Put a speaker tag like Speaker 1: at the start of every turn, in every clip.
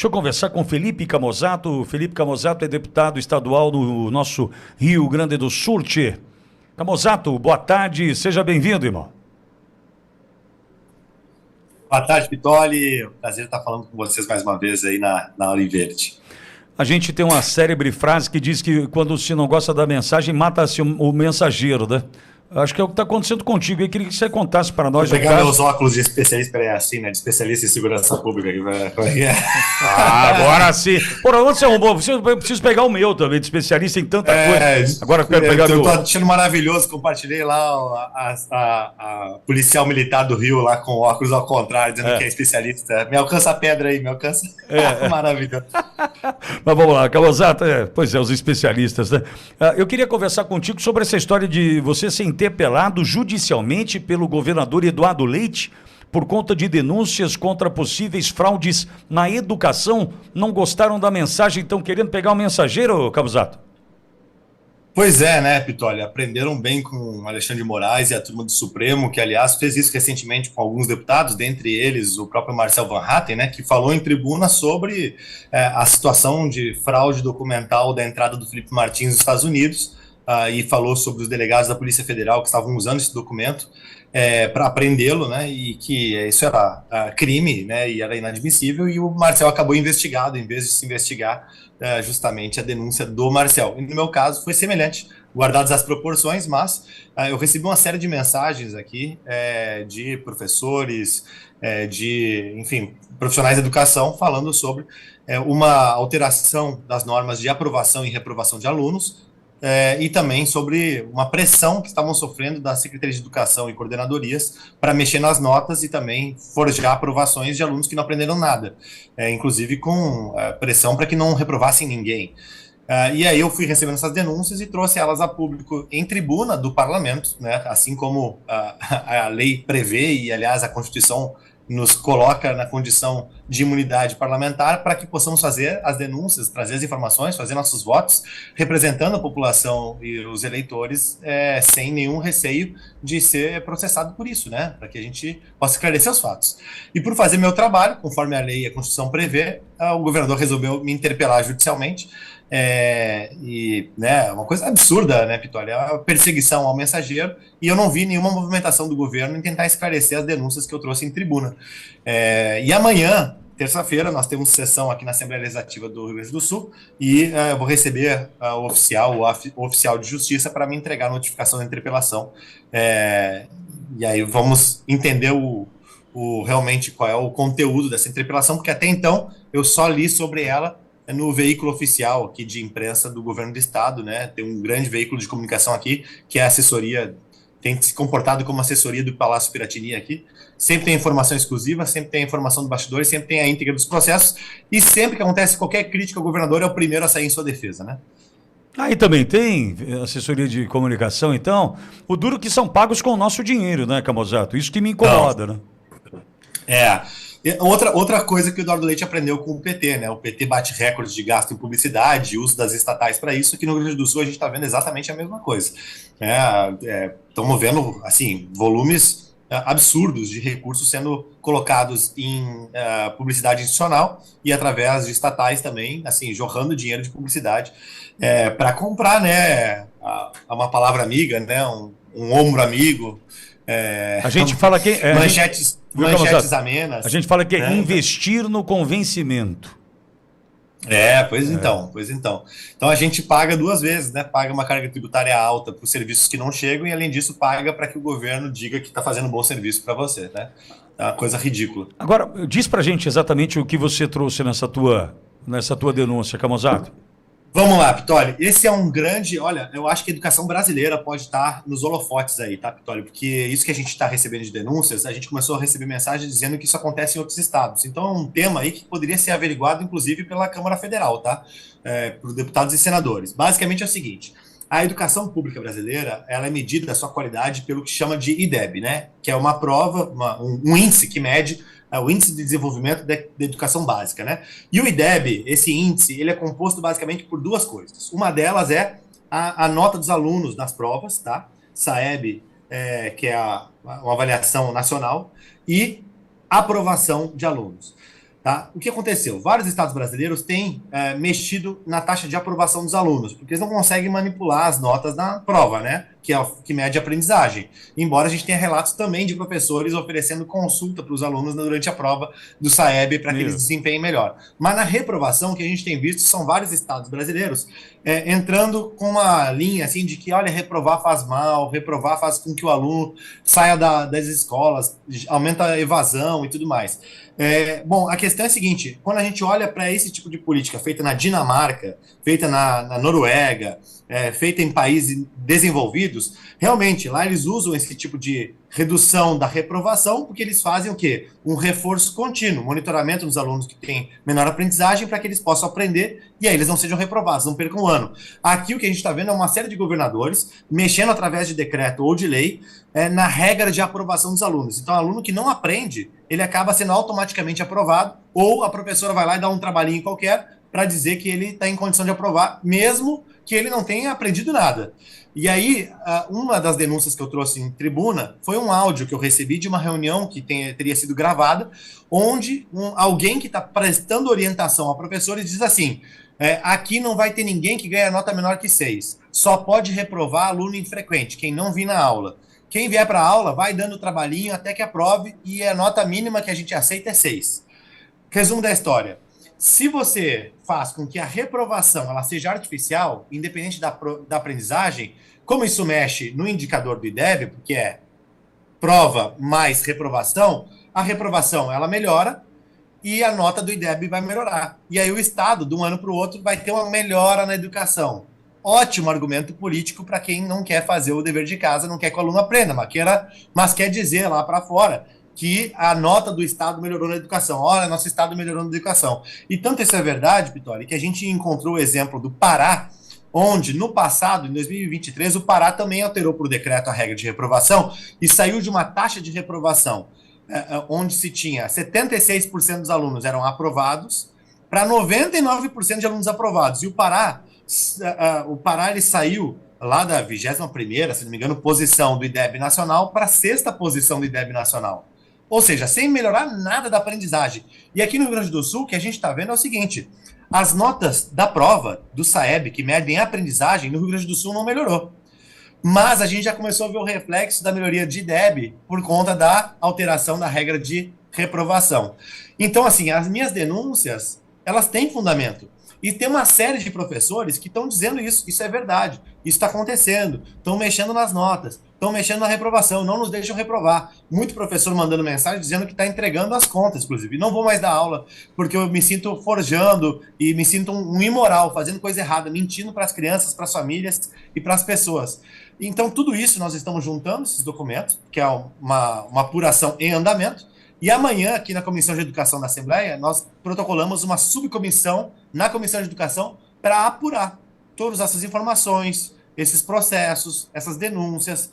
Speaker 1: Deixa eu conversar com Felipe Camozzato. Felipe Camozzato é deputado estadual do nosso Rio Grande do Sul. Tchê. Camozzato, boa tarde, seja bem-vindo, irmão.
Speaker 2: Boa tarde, Pitoli. Prazer estar falando com vocês mais uma vez aí na Hora em Verde.
Speaker 1: A gente tem uma célebre frase que diz que quando se não gosta da mensagem, mata-se o mensageiro, né? Acho que é o que está acontecendo contigo. Eu queria que você contasse para nós.
Speaker 2: Vou pegar meus óculos de especialista, peraí, assim, né? De especialista em segurança pública.
Speaker 1: Agora sim. Por onde você arrumou? Eu preciso pegar o meu também, de especialista em tanta coisa. Agora eu quero pegar
Speaker 2: eu
Speaker 1: meu.
Speaker 2: tô achando maravilhoso. Compartilhei lá a policial militar do Rio lá com óculos ao contrário, dizendo que é especialista. Me alcança a pedra aí, me alcança. Maravilhoso.
Speaker 1: Mas vamos lá, Camozzato, pois é, os especialistas, né? Eu queria conversar contigo sobre essa história de você ser interpelado judicialmente pelo governador Eduardo Leite por conta de denúncias contra possíveis fraudes na educação. Não gostaram da mensagem, estão querendo pegar o mensageiro, Camozzato?
Speaker 2: Pois é, né, Pitoli? Aprenderam bem com o Alexandre de Moraes e a turma do Supremo, que, aliás, fez isso recentemente com alguns deputados, dentre eles o próprio Marcel Van Hatten, né, que falou em tribuna sobre a situação de fraude documental da entrada do Felipe Martins nos Estados Unidos, e falou sobre os delegados da Polícia Federal que estavam usando esse documento para prendê-lo, né, e que isso era crime, né, e era inadmissível, e o Marcel acabou investigado, em vez de se investigar justamente a denúncia do Marcel. E no meu caso foi semelhante, guardadas as proporções, mas eu recebi uma série de mensagens aqui de professores, enfim, profissionais da educação falando sobre uma alteração das normas de aprovação e reprovação de alunos, e também sobre uma pressão que estavam sofrendo da Secretaria de Educação e coordenadorias para mexer nas notas e também forjar aprovações de alunos que não aprenderam nada, inclusive com pressão para que não reprovassem ninguém. E aí eu fui recebendo essas denúncias e trouxe elas a público em tribuna do parlamento, né, assim como a lei prevê e, aliás, a Constituição nos coloca na condição de imunidade parlamentar para que possamos fazer as denúncias, trazer as informações, fazer nossos votos, representando a população e os eleitores sem nenhum receio de ser processado por isso, né? Para que a gente possa esclarecer os fatos. E por fazer meu trabalho, conforme a lei e a Constituição prevê, o governador resolveu me interpelar judicialmente, né, uma coisa absurda, né, Pitoli? É uma perseguição ao mensageiro, e eu não vi nenhuma movimentação do governo em tentar esclarecer as denúncias que eu trouxe em tribuna. E amanhã, terça-feira, nós temos sessão aqui na Assembleia Legislativa do Rio Grande do Sul, e eu vou receber o oficial de justiça para me entregar a notificação da interpelação. E aí vamos entender realmente qual é o conteúdo dessa interpelação, porque até então eu só li sobre ela no veículo oficial aqui de imprensa do governo do estado, né? Tem um grande veículo de comunicação aqui, que é a assessoria, tem se comportado como assessoria do Palácio Piratini aqui, sempre tem informação exclusiva, sempre tem a informação do bastidor, sempre tem a íntegra dos processos, e sempre que acontece qualquer crítica ao governador, é o primeiro a sair em sua defesa, né?
Speaker 1: Aí também tem assessoria de comunicação, então. O duro que são pagos com o nosso dinheiro, né, Camozzato? Isso que me incomoda, né?
Speaker 2: Outra coisa que o Eduardo Leite aprendeu com o PT, né? O PT bate recordes de gasto em publicidade, uso das estatais para isso. Aqui no Rio Grande do Sul a gente está vendo exatamente a mesma coisa. Estamos vendo, assim, volumes absurdos de recursos sendo colocados em publicidade institucional e através de estatais também, assim, jorrando dinheiro de publicidade para comprar, né? Uma palavra amiga, né? Um ombro amigo.
Speaker 1: A gente fala que
Speaker 2: manchetes amenas.
Speaker 1: A gente fala que é investir no convencimento.
Speaker 2: Pois então. Então a gente paga duas vezes, né? Paga uma carga tributária alta para os serviços que não chegam e, além disso, paga para que o governo diga que está fazendo um bom serviço para você, né? É uma coisa ridícula.
Speaker 1: Agora, diz para a gente exatamente o que você trouxe nessa tua denúncia, Camozzato.
Speaker 2: Vamos lá, Pitoli. Esse é um grande... Olha, eu acho que a educação brasileira pode estar nos holofotes aí, tá, Pitoli? Porque isso que a gente está recebendo de denúncias, a gente começou a receber mensagens dizendo que isso acontece em outros estados. Então é um tema aí que poderia ser averiguado, inclusive, pela Câmara Federal, tá? Por deputados e senadores. Basicamente é o seguinte: a educação pública brasileira, ela é medida a sua qualidade pelo que chama de IDEB, né? Que é uma prova, um índice que mede o Índice de Desenvolvimento da Educação Básica, né? E o IDEB, esse índice, ele é composto basicamente por duas coisas. Uma delas é a nota dos alunos nas provas, tá? SAEB, que é uma avaliação nacional, e aprovação de alunos. Tá? O que aconteceu? Vários estados brasileiros têm mexido na taxa de aprovação dos alunos, porque eles não conseguem manipular as notas na prova, né? Que é o que mede a aprendizagem. Embora a gente tenha relatos também de professores oferecendo consulta para os alunos durante a prova do SAEB para que eles
Speaker 1: Isso.
Speaker 2: desempenhem melhor. Mas na reprovação, o que a gente tem visto são vários estados brasileiros entrando com uma linha assim de que, olha, reprovar faz mal, reprovar faz com que o aluno saia das escolas, aumenta a evasão e tudo mais. Bom, a questão é a seguinte: quando a gente olha para esse tipo de política feita na Dinamarca, feita na Noruega, feita em países desenvolvidos, realmente lá eles usam esse tipo de redução da reprovação, porque eles fazem o quê? Um reforço contínuo, monitoramento dos alunos que têm menor aprendizagem para que eles possam aprender e aí eles não sejam reprovados, não percam um ano. Aqui o que a gente está vendo é uma série de governadores mexendo através de decreto ou de lei na regra de aprovação dos alunos. Então, o aluno que não aprende, ele acaba sendo automaticamente aprovado, ou a professora vai lá e dá um trabalhinho qualquer para dizer que ele está em condição de aprovar, mesmo que ele não tenha aprendido nada. E aí, uma das denúncias que eu trouxe em tribuna foi um áudio que eu recebi de uma reunião que teria sido gravada, onde alguém que está prestando orientação ao professor diz assim: aqui não vai ter ninguém que ganhe nota menor que 6. Só pode reprovar aluno infrequente, quem não vir na aula. Quem vier para a aula vai dando trabalhinho até que aprove e a nota mínima que a gente aceita é 6. Resumo da história. Se você faz com que a reprovação ela seja artificial, independente da aprendizagem, como isso mexe no indicador do IDEB, porque é prova mais reprovação, a reprovação ela melhora e a nota do IDEB vai melhorar. E aí o Estado, de um ano para o outro, vai ter uma melhora na educação. Ótimo argumento político para quem não quer fazer o dever de casa, não quer que o aluno aprenda, mas quer dizer lá para fora que a nota do Estado melhorou na educação. Olha, nosso Estado melhorou na educação. E tanto isso é verdade, Pitori, que a gente encontrou o exemplo do Pará, onde no passado, em 2023, o Pará também alterou por decreto a regra de reprovação e saiu de uma taxa de reprovação onde se tinha 76% dos alunos eram aprovados para 99% de alunos aprovados. E o Pará ele saiu lá da 21ª, se não me engano, posição do IDEB nacional para a 6ª posição do IDEB nacional. Ou seja, sem melhorar nada da aprendizagem. E aqui no Rio Grande do Sul, o que a gente está vendo é o seguinte: as notas da prova do SAEB, que medem a aprendizagem, no Rio Grande do Sul não melhorou. Mas a gente já começou a ver o reflexo da melhoria de IDEB por conta da alteração da regra de reprovação. Então, assim, as minhas denúncias, elas têm fundamento. E tem uma série de professores que estão dizendo isso é verdade, isso está acontecendo, estão mexendo nas notas, estão mexendo na reprovação, não nos deixam reprovar. Muito professor mandando mensagem dizendo que está entregando as contas, inclusive. Não vou mais dar aula, porque eu me sinto forjando e me sinto um imoral, fazendo coisa errada, mentindo para as crianças, para as famílias e para as pessoas. Então, tudo isso nós estamos juntando, esses documentos, que é uma apuração em andamento. E amanhã, aqui na Comissão de Educação da Assembleia, nós protocolamos uma subcomissão na Comissão de Educação para apurar todas essas informações, esses processos, essas denúncias,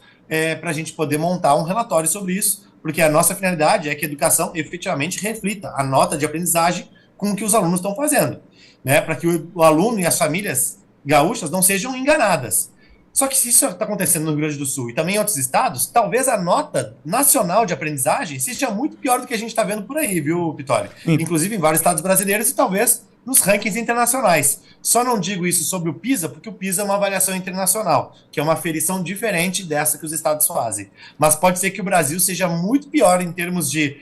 Speaker 2: para a gente poder montar um relatório sobre isso, porque a nossa finalidade é que a educação efetivamente reflita a nota de aprendizagem com o que os alunos estão fazendo, né, para que o aluno e as famílias gaúchas não sejam enganadas. Só que se isso está acontecendo no Rio Grande do Sul e também em outros estados, talvez a nota nacional de aprendizagem seja muito pior do que a gente está vendo por aí, viu, Pitório? Inclusive em vários estados brasileiros e talvez nos rankings internacionais. Só não digo isso sobre o PISA, porque o PISA é uma avaliação internacional, que é uma aferição diferente dessa que os estados fazem. Mas pode ser que o Brasil seja muito pior em termos de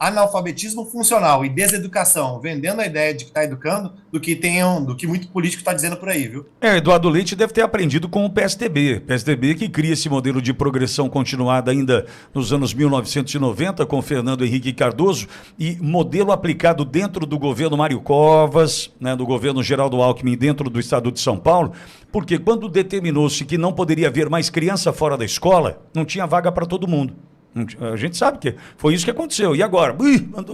Speaker 2: analfabetismo funcional e deseducação, vendendo a ideia de que está educando, do que muito político está dizendo por aí, viu?
Speaker 1: Eduardo Leite deve ter aprendido com o PSDB que cria esse modelo de progressão continuada ainda nos anos 1990, com Fernando Henrique Cardoso, e modelo aplicado dentro do governo Mário Covas, né, do governo Geraldo Alckmin, dentro do estado de São Paulo, porque quando determinou-se que não poderia haver mais criança fora da escola, não tinha vaga para todo mundo. A gente sabe que foi isso que aconteceu. E agora?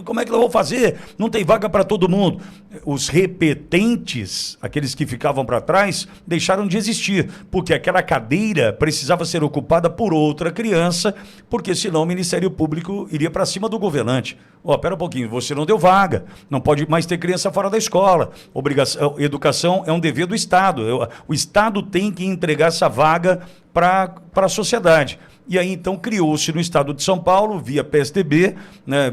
Speaker 1: Como é que nós vamos fazer? Não tem vaga para todo mundo. Os repetentes, aqueles que ficavam para trás, deixaram de existir, porque aquela cadeira precisava ser ocupada por outra criança, porque senão o Ministério Público iria para cima do governante. Pera um pouquinho, você não deu vaga, não pode mais ter criança fora da escola. Educação é um dever do Estado. O Estado tem que entregar essa vaga para a sociedade. E aí, então, criou-se no estado de São Paulo, via PSDB, né,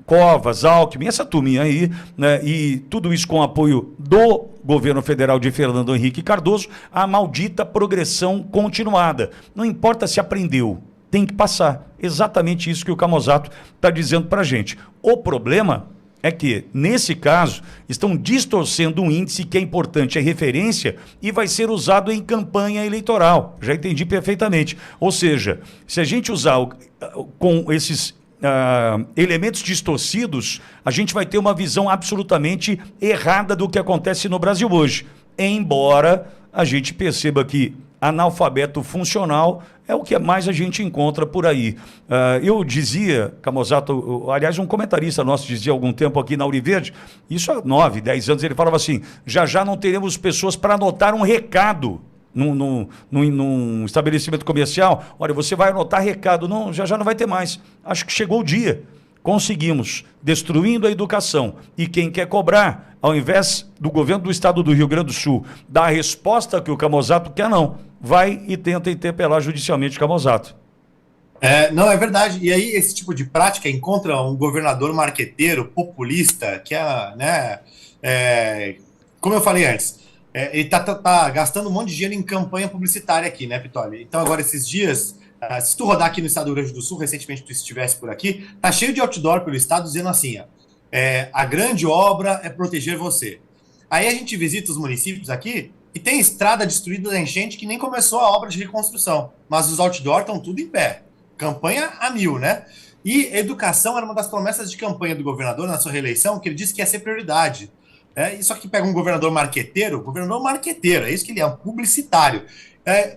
Speaker 1: Covas, Alckmin, essa turminha aí, né, e tudo isso com o apoio do governo federal de Fernando Henrique Cardoso, a maldita progressão continuada. Não importa se aprendeu, tem que passar. Exatamente isso que o Camozzato está dizendo para a gente. O problema é que, nesse caso, estão distorcendo um índice que é importante, é referência e vai ser usado em campanha eleitoral. Já entendi perfeitamente. Ou seja, se a gente usar com esses elementos distorcidos, a gente vai ter uma visão absolutamente errada do que acontece no Brasil hoje. Embora a gente perceba que analfabeto funcional é o que mais a gente encontra por aí. Eu dizia, Camozzato, aliás, um comentarista nosso dizia há algum tempo aqui na Auriverde, isso há 9, 10 anos, ele falava assim, já não teremos pessoas para anotar um recado num estabelecimento comercial. Olha, você vai anotar recado. Não, já não vai ter mais. Acho que chegou o dia. Conseguimos, destruindo a educação. E quem quer cobrar, ao invés do governo do estado do Rio Grande do Sul dar a resposta que o Camozzato quer, não. Vai e tenta interpelar judicialmente o Camozzato.
Speaker 2: Não, é verdade. E aí, esse tipo de prática encontra um governador marqueteiro, populista, que como eu falei antes, ele tá gastando um monte de dinheiro em campanha publicitária aqui, né, Pitoli? Então, agora, esses dias, se tu rodar aqui no estado do Rio Grande do Sul, recentemente tu estivesse por aqui, tá cheio de outdoor pelo estado dizendo assim, a grande obra é proteger você. Aí a gente visita os municípios aqui e tem estrada destruída da enchente que nem começou a obra de reconstrução, mas os outdoor estão tudo em pé. Campanha a 1000, né? E educação era uma das promessas de campanha do governador na sua reeleição, que ele disse que ia ser prioridade. Só que pega um governador marqueteiro, é isso que ele é, um publicitário.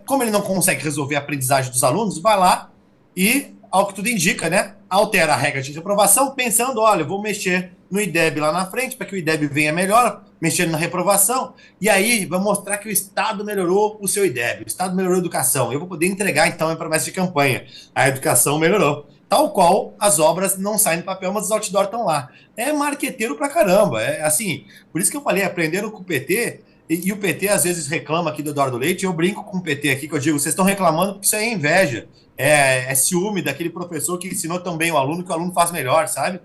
Speaker 2: Como ele não consegue resolver a aprendizagem dos alunos, vai lá e, ao que tudo indica, né, altera a regra de reprovação, pensando, olha, eu vou mexer no IDEB lá na frente, para que o IDEB venha melhor, mexendo na reprovação, e aí vai mostrar que o Estado melhorou o seu IDEB, o Estado melhorou a educação, eu vou poder entregar, então, a promessa de campanha. A educação melhorou. Tal qual as obras não saem do papel, mas os outdoor estão lá. É marqueteiro pra caramba. Assim, por isso que eu falei, aprenderam com o PT, e o PT às vezes reclama aqui do Eduardo Leite, eu brinco com o PT aqui, que eu digo, vocês estão reclamando porque isso aí é inveja, é ciúme daquele professor que ensinou tão bem o aluno, que o aluno faz melhor, sabe?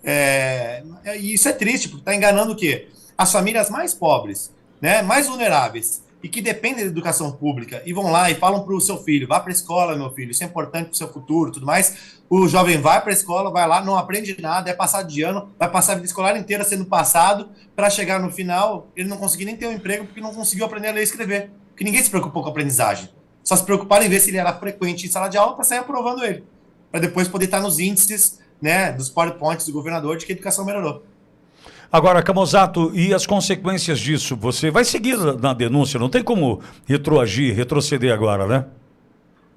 Speaker 2: E isso é triste, porque está enganando o quê? As famílias mais pobres, né, mais vulneráveis, e que dependem da educação pública, e vão lá e falam para o seu filho, vá para a escola, meu filho, isso é importante para o seu futuro, tudo mais. O jovem vai para a escola, vai lá, não aprende nada, é passado de ano, vai passar a vida escolar inteira sendo passado, para chegar no final, ele não conseguir nem ter um emprego, porque não conseguiu aprender a ler e escrever. Porque ninguém se preocupou com a aprendizagem. Só se preocuparam em ver se ele era frequente em sala de aula para sair aprovando ele, para depois poder estar nos índices, né, dos PowerPoints do governador de que a educação melhorou.
Speaker 1: Agora, Camozzato, e as consequências disso? Você vai seguir na denúncia, não tem como retroceder agora, né?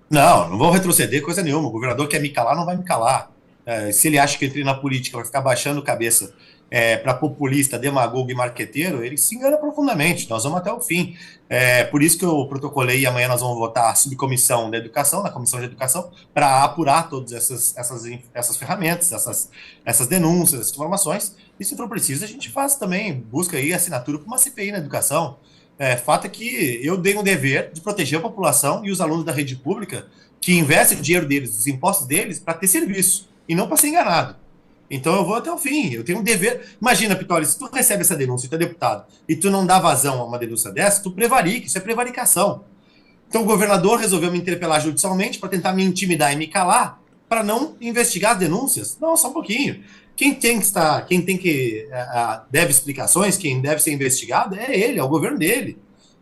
Speaker 2: Não vou retroceder coisa nenhuma. O governador quer me calar, não vai me calar. Se ele acha que entrei na política vai ficar baixando cabeça para populista, demagogo e marqueteiro, ele se engana profundamente. Nós vamos até o fim. Por isso que eu protocolei e amanhã nós vamos votar a subcomissão da educação, na comissão de educação, para apurar todas essas ferramentas, essas denúncias, essas informações. E se for preciso, a gente faz também, busca aí assinatura para uma CPI na educação. Fato é que eu dei um dever de proteger a população e os alunos da rede pública que investem o dinheiro deles, os impostos deles, para ter serviço e não para ser enganado. Então eu vou até o fim, eu tenho um dever. Imagina, Pitoli, se tu recebe essa denúncia, tu é deputado, e tu não dá vazão a uma denúncia dessa, tu prevarica, isso é prevaricação. Então o governador resolveu me interpelar judicialmente para tentar me intimidar e me calar, para não investigar as denúncias. Não, só um pouquinho. Quem deve explicações, quem deve ser investigado é ele, é o governo dele.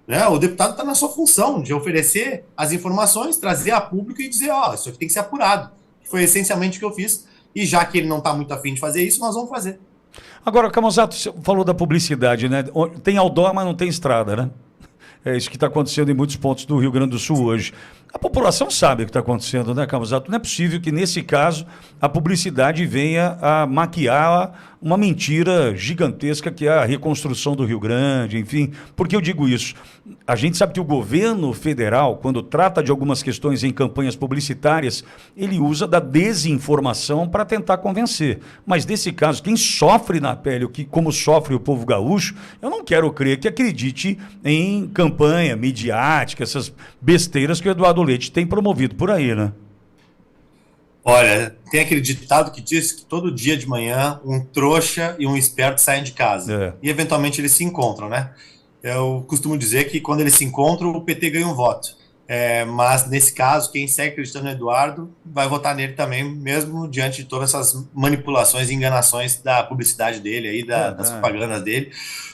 Speaker 2: Né? O deputado está na sua função de oferecer as informações, trazer a público e dizer, isso aqui tem que ser apurado. Foi essencialmente o que eu fiz. E já que ele não está muito afim de fazer isso, nós vamos fazer.
Speaker 1: Agora, Camozzato, você falou da publicidade, né? Tem outdoor, mas não tem estrada, né? É isso que está acontecendo em muitos pontos do Rio Grande do Sul hoje. A população sabe o que está acontecendo, né, Camozzato? Não é possível que, nesse caso, a publicidade venha a maquiar uma mentira gigantesca que é a reconstrução do Rio Grande, enfim. Por que eu digo isso? A gente sabe que o governo federal, quando trata de algumas questões em campanhas publicitárias, ele usa da desinformação para tentar convencer. Mas, nesse caso, quem sofre na pele, como sofre o povo gaúcho, eu não quero crer que acredite em campanha midiática, essas besteiras que o Eduardo Leite tem promovido por aí, né?
Speaker 2: Olha, tem aquele ditado que diz que todo dia de manhã um trouxa e um esperto saem de casa.
Speaker 1: É.
Speaker 2: E eventualmente eles se encontram, né? Eu costumo dizer que quando eles se encontram, o PT ganha um voto. Mas nesse caso, quem segue acreditando no Eduardo vai votar nele também, mesmo diante de todas essas manipulações e enganações da publicidade dele, aí, das
Speaker 1: Verdade.
Speaker 2: propagandas dele.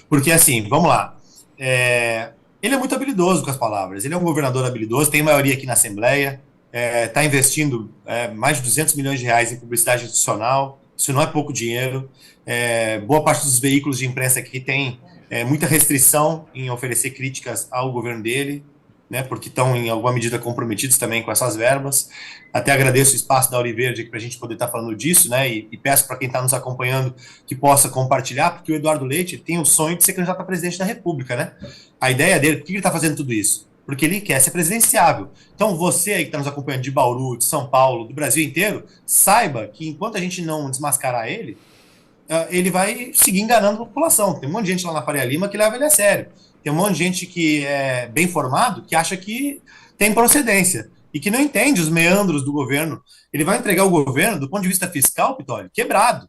Speaker 2: Porque assim, vamos lá. Ele é muito habilidoso com as palavras. Ele é um governador habilidoso, tem maioria aqui na Assembleia, está investindo mais de 200 milhões de reais em publicidade institucional. Isso não é pouco dinheiro. Boa parte dos veículos de imprensa aqui tem muita restrição em oferecer críticas ao governo dele, né, porque estão em alguma medida comprometidos também com essas verbas. Até agradeço o espaço da Auriverde para a gente poder estar falando disso, né, e peço para quem está nos acompanhando que possa compartilhar, porque o Eduardo Leite tem o sonho de ser candidato a presidente da República, né? A ideia dele, por que ele está fazendo tudo isso? Porque ele quer ser presidenciável. Então você aí que está nos acompanhando de Bauru, de São Paulo, do Brasil inteiro, saiba que enquanto a gente não desmascarar ele vai seguir enganando a população. Tem um monte de gente lá na Faria Lima que leva ele a sério. Tem um monte de gente que é bem formado que acha que tem procedência e que não entende os meandros do governo. Ele vai entregar o governo, do ponto de vista fiscal, Pitório, quebrado,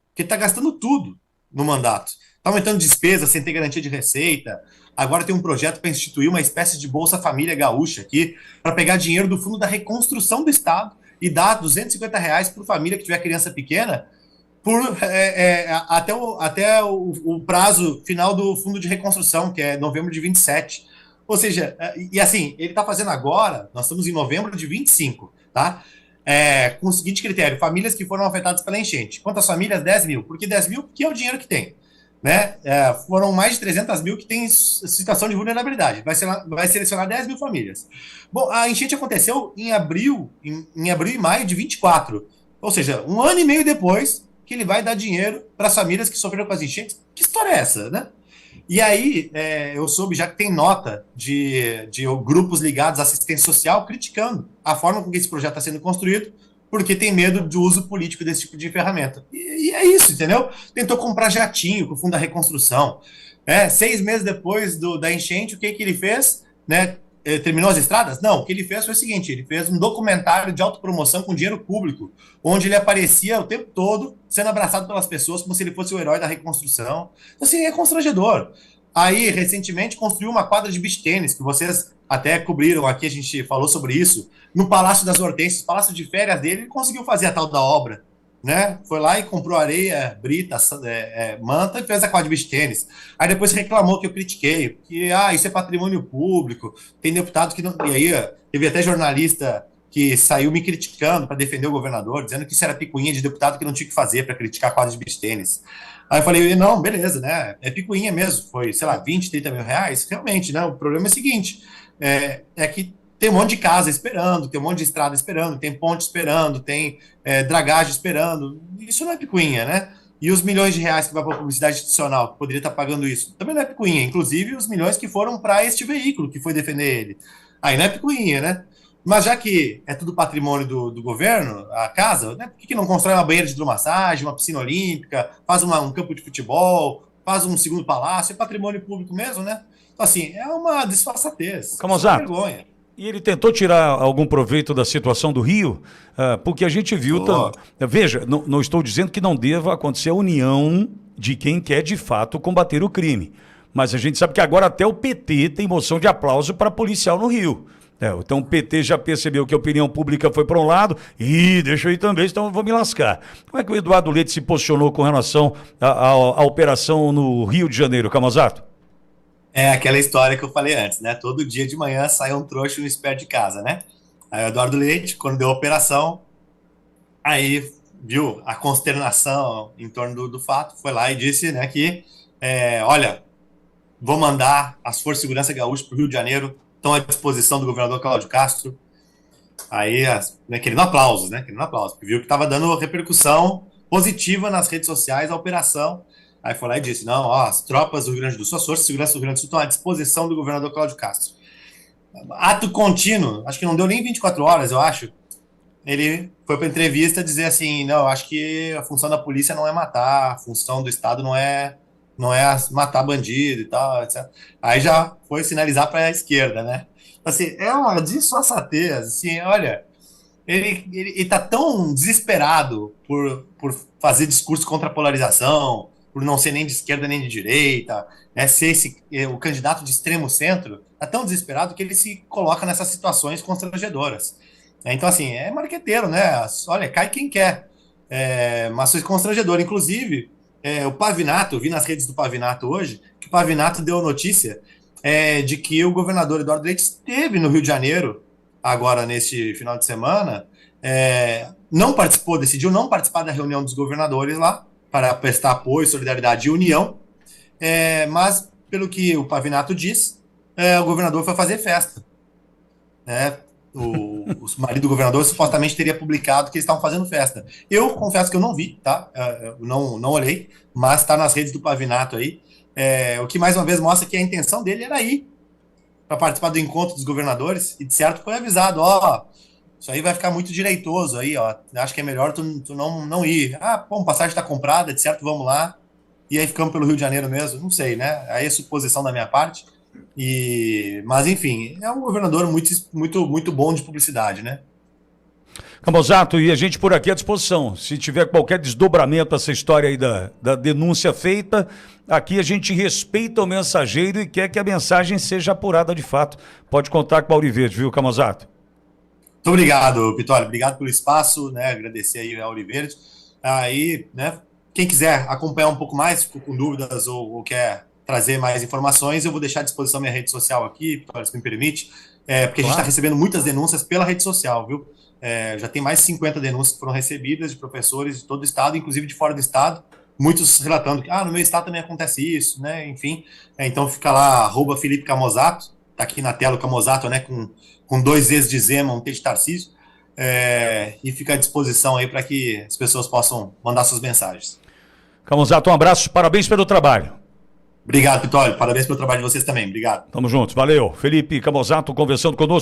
Speaker 2: porque está gastando tudo no mandato. Está aumentando despesa sem ter garantia de receita. Agora tem um projeto para instituir uma espécie de Bolsa Família gaúcha aqui, para pegar dinheiro do Fundo da Reconstrução do Estado e dar R$ 250 para família que tiver criança pequena até o prazo final do Fundo de Reconstrução, que é novembro de 27. Ou seja, e assim, ele está fazendo agora, nós estamos em novembro de 25, tá? Com o seguinte critério: famílias que foram afetadas pela enchente. Quantas famílias? 10 mil. Por que 10 mil? Porque é o dinheiro que tem. Né? Foram mais de 300 mil que têm situação de vulnerabilidade. Vai selecionar 10 mil famílias. Bom, a enchente aconteceu em abril e maio de 24. Ou seja, um ano e meio depois que ele vai dar dinheiro para as famílias que sofreram com as enchentes. Que história é essa, né? E aí, eu soube já que tem nota de grupos ligados à assistência social criticando a forma com que esse projeto está sendo construído, porque tem medo do uso político desse tipo de ferramenta. E é isso, entendeu? Tentou comprar jatinho com o Fundo da Reconstrução. 6 meses depois da enchente, o que ele fez? Né? Terminou as estradas? Não, o que ele fez foi o seguinte: ele fez um documentário de autopromoção com dinheiro público, onde ele aparecia o tempo todo sendo abraçado pelas pessoas como se ele fosse o herói da reconstrução. Então, assim, é constrangedor. Aí, recentemente, construiu uma quadra de beach tênis, que vocês até cobriram aqui, a gente falou sobre isso, no Palácio das Hortênsias, palácio de férias dele, ele conseguiu fazer a tal da obra. Né? Foi lá e comprou areia, brita, manta e fez a quadra de beach tênis. Aí depois reclamou que eu critiquei, que isso é patrimônio público, tem deputado que não. E aí teve até jornalista que saiu me criticando para defender o governador, dizendo que isso era picuinha de deputado que não tinha o que fazer para criticar a quadra de beach tênis. Aí eu falei, não, beleza, né? É picuinha mesmo, foi, sei lá, 20, 30 mil reais. Realmente, né? O problema é o seguinte: que tem um monte de casa esperando, tem um monte de estrada esperando, tem ponte esperando, tem dragagem esperando. Isso não é picuinha, né? E os milhões de reais que vai para a publicidade institucional, que poderia estar pagando isso, também não é picuinha. Inclusive os milhões que foram para este veículo que foi defender ele. Aí não é picuinha, né? Mas já que é tudo patrimônio do governo, a casa, né, por que não constrói uma banheira de hidromassagem, uma piscina olímpica, faz um campo de futebol, faz um segundo palácio? É patrimônio público mesmo, né? Então, assim, é uma disfarçatez. É uma
Speaker 1: Camozato,
Speaker 2: vergonha.
Speaker 1: e ele tentou tirar algum proveito da situação do Rio, porque a gente viu. Veja, não estou dizendo que não deva acontecer a união de quem quer de fato combater o crime. Mas a gente sabe que agora até o PT tem moção de aplauso para policial no Rio. Então o PT já percebeu que a opinião pública foi para um lado, e deixa eu ir também, então eu vou me lascar. Como é que o Eduardo Leite se posicionou com relação à operação no Rio de Janeiro, Camozato?
Speaker 2: É aquela história que eu falei antes, né? Todo dia de manhã sai um trouxa e um esperto de casa, né? Aí o Eduardo Leite, quando deu a operação, aí viu a consternação em torno do fato, foi lá e disse, né, que, olha, vou mandar as Forças de Segurança Gaúchas para o Rio de Janeiro, estão à disposição do governador Cláudio Castro. Aí, querendo aplausos, né? Querendo aplausos, porque viu que estava dando repercussão positiva nas redes sociais a operação. Aí foi lá e disse, não, as tropas do Rio Grande do Sul, as forças de segurança do Rio Grande do Sul estão à disposição do governador Cláudio Castro. Ato contínuo, acho que não deu nem 24 horas, eu acho. Ele foi para entrevista dizer assim, não, acho que a função da polícia não é matar, a função do Estado não é matar bandido e tal, etc. Aí já foi sinalizar para a esquerda, né? Assim, é uma disfarçatez, assim, olha, ele está tão desesperado por fazer discurso contra a polarização, por não ser nem de esquerda nem de direita, né, ser o candidato de extremo centro, está tão desesperado que ele se coloca nessas situações constrangedoras. Então, assim, é marqueteiro, né? Olha, cai quem quer. Mas foi constrangedor. Inclusive, o Pavinato, eu vi nas redes do Pavinato hoje, que o Pavinato deu notícia de que o governador Eduardo Leite esteve no Rio de Janeiro, agora neste final de semana, não participou, decidiu não participar da reunião dos governadores lá, para prestar apoio, solidariedade e união, mas, pelo que o Pavinato diz, o governador foi fazer festa, né? O marido do governador supostamente teria publicado que eles estavam fazendo festa. Eu confesso que eu não vi, tá? Eu não olhei, mas está nas redes do Pavinato aí. O que mais uma vez mostra que a intenção dele era ir para participar do encontro dos governadores, e de certo foi avisado, isso aí vai ficar muito direitoso aí, acho que é melhor tu não ir. Bom, passagem está comprada, de certo, vamos lá, e aí ficamos pelo Rio de Janeiro mesmo, não sei, né? Aí é suposição da minha parte, mas enfim, é um governador muito, muito, muito bom de publicidade, né?
Speaker 1: Camozato, e a gente por aqui à disposição. Se tiver qualquer desdobramento essa história aí da denúncia feita, aqui a gente respeita o mensageiro e quer que a mensagem seja apurada de fato. Pode contar com a Auriverde, viu, Camozato?
Speaker 2: Muito obrigado, Pitoli. Obrigado pelo espaço, né? Agradecer aí a Auriverde. Aí, né? Quem quiser acompanhar um pouco mais, ficou com dúvidas ou quer trazer mais informações, eu vou deixar à disposição minha rede social aqui, Pitoli, se me permite, porque a gente está recebendo muitas denúncias pela rede social, viu? Já tem mais de 50 denúncias que foram recebidas de professores de todo o estado, inclusive de fora do estado, muitos relatando que no meu estado também acontece isso, né? Enfim, então fica lá, @Felipe Camozato, tá aqui na tela o Camozato, né? Com 2 Z's de Zema, um T de Tarcísio, e fica à disposição aí para que as pessoas possam mandar suas mensagens.
Speaker 1: Camozato, um abraço, parabéns pelo trabalho.
Speaker 2: Obrigado, Pitoli, parabéns pelo trabalho de vocês também, obrigado.
Speaker 1: Tamo juntos, valeu. Felipe Camozato conversando conosco.